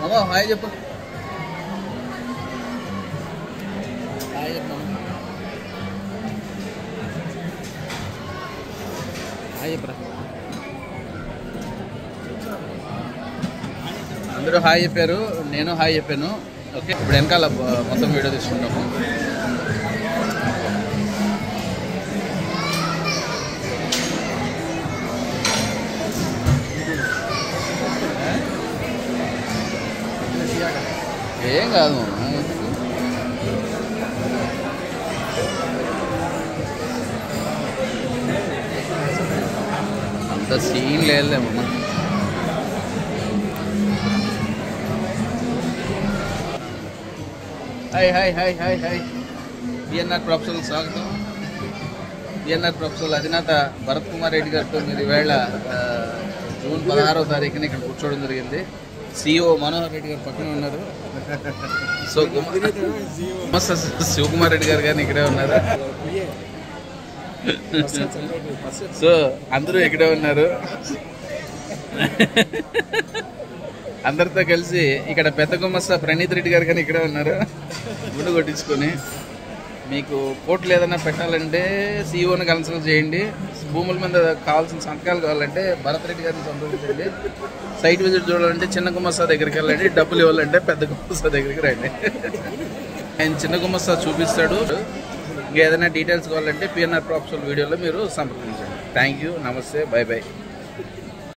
అమ్మా హాయ్ చెప్పు. హాయ్ చెప్పు. హాయ్ చెప్పరా. అందరూ హాయ్ చెప్పారు, నేను హాయ్ చెప్పాను. ఓకే, ఇప్పుడు వెనకాల మొత్తం వీడియో తీసుకుంటాము. ఏం కాదు, అంత సీన్ లేదులేమమ్మా. Hi hi hi hi hi. PNR professor స్వాగతం. పిఎన్ఆర్ ప్రొఫెసర్ అధినేత భరత్ కుమార్ రెడ్డి గారితో మీరు ఈవేళ జూన్ 16వ తారీఖున ఇక్కడ కూర్చోవడం జరిగింది. సిఇఓ మనోహర్ రెడ్డి గారు పక్కనే ఉన్నారు. సో శివకుమార్ రెడ్డి గారు కానీ ఇక్కడే ఉన్నారు. సో అందరూ ఇక్కడే ఉన్నారు. అందరితో కలిసి ఇక్కడ పెద్ద గుమ్మస్తా ప్రణీత్ రెడ్డి గారు కానీ ఇక్కడే ఉన్నారు. గుండు కొట్టించుకొని మీకు కోట్లు ఏదైనా పెట్టాలంటే సిఇఓని కన్సల్ట్ చేయండి. భూముల మీద కావాల్సిన సంతకాలు కావాలంటే భరత్ రెడ్డి గారిని సంప్రదించండి. సైట్ విజిట్ చూడాలంటే చిన్న గుమ్మస్తా దగ్గరికి వెళ్ళండి. డబ్బులు ఇవ్వాలంటే పెద్ద గుమ్మస్తా దగ్గరికి రండి. ఆయన చిన్న గుమ్మస్తా చూపిస్తాడు. ఇంకా ఏదైనా డీటెయిల్స్ కావాలంటే పిఎన్ఆర్ ప్రొఫెషనల్ వీడియోలో మీరు సంప్రదించండి. థ్యాంక్ యూ, నమస్తే, బై బై.